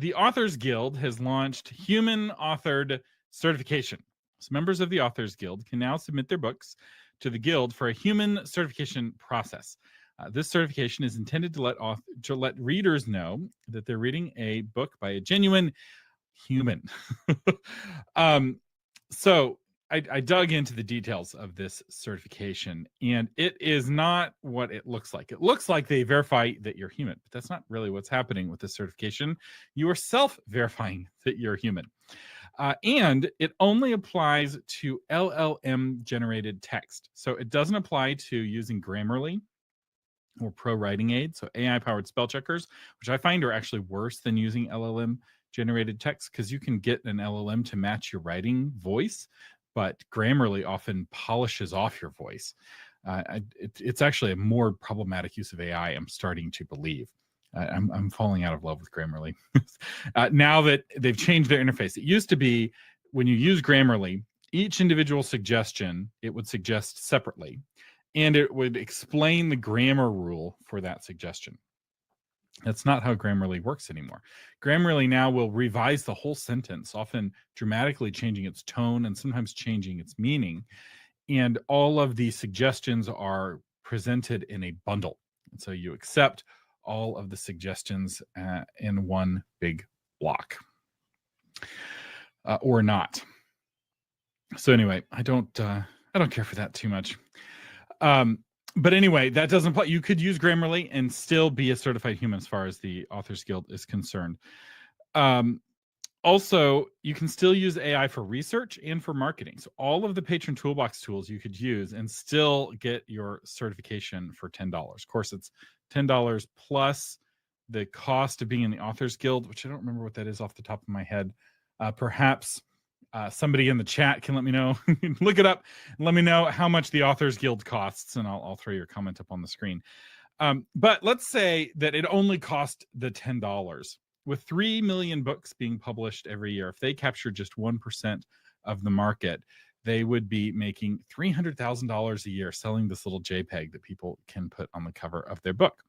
the Authors Guild has launched human authored certification. So members of the Authors Guild can now submit their books to the Guild for a human certification process. This certification is intended to let readers know that they're reading a book by a genuine human. So I dug into the details of this certification, and it is not what it looks like. It looks like they verify that you're human, but that's not really what's happening with this certification. You are self-verifying that you're human. And it only applies to LLM-generated text. So it doesn't apply to using Grammarly or Pro Writing Aid, so AI-powered spell checkers, which I find are actually worse than using LLM-generated text, because you can get an LLM to match your writing voice, but Grammarly often polishes off your voice. It's actually a more problematic use of AI, I'm starting to believe. I'm falling out of love with Grammarly. Now that they've changed their interface. It used to be when you use Grammarly, each individual suggestion, it would suggest separately, and it would explain the grammar rule for that suggestion. That's not how Grammarly works anymore. Grammarly now will revise the whole sentence, often dramatically changing its tone and sometimes changing its meaning. And all of the suggestions are presented in a bundle. And so you accept all of the suggestions in one big block, or not. So anyway, I don't care for that too much. But anyway, that doesn't apply. You could use Grammarly and still be a certified human as far as the Authors Guild is concerned. Also, you can still use AI for research and for marketing. So all of the Patron Toolbox tools you could use and still get your certification for $10. Of course, it's $10 plus the cost of being in the Authors Guild, which I don't remember what that is off the top of my head. Perhaps somebody in the chat can let me know. Look it up and let me know how much the Authors Guild costs, and I'll throw your comment up on the screen. But let's say that it only cost the $10. With 3 million books being published every year, if they captured just 1% of the market, they would be making $300,000 a year selling this little JPEG that people can put on the cover of their book.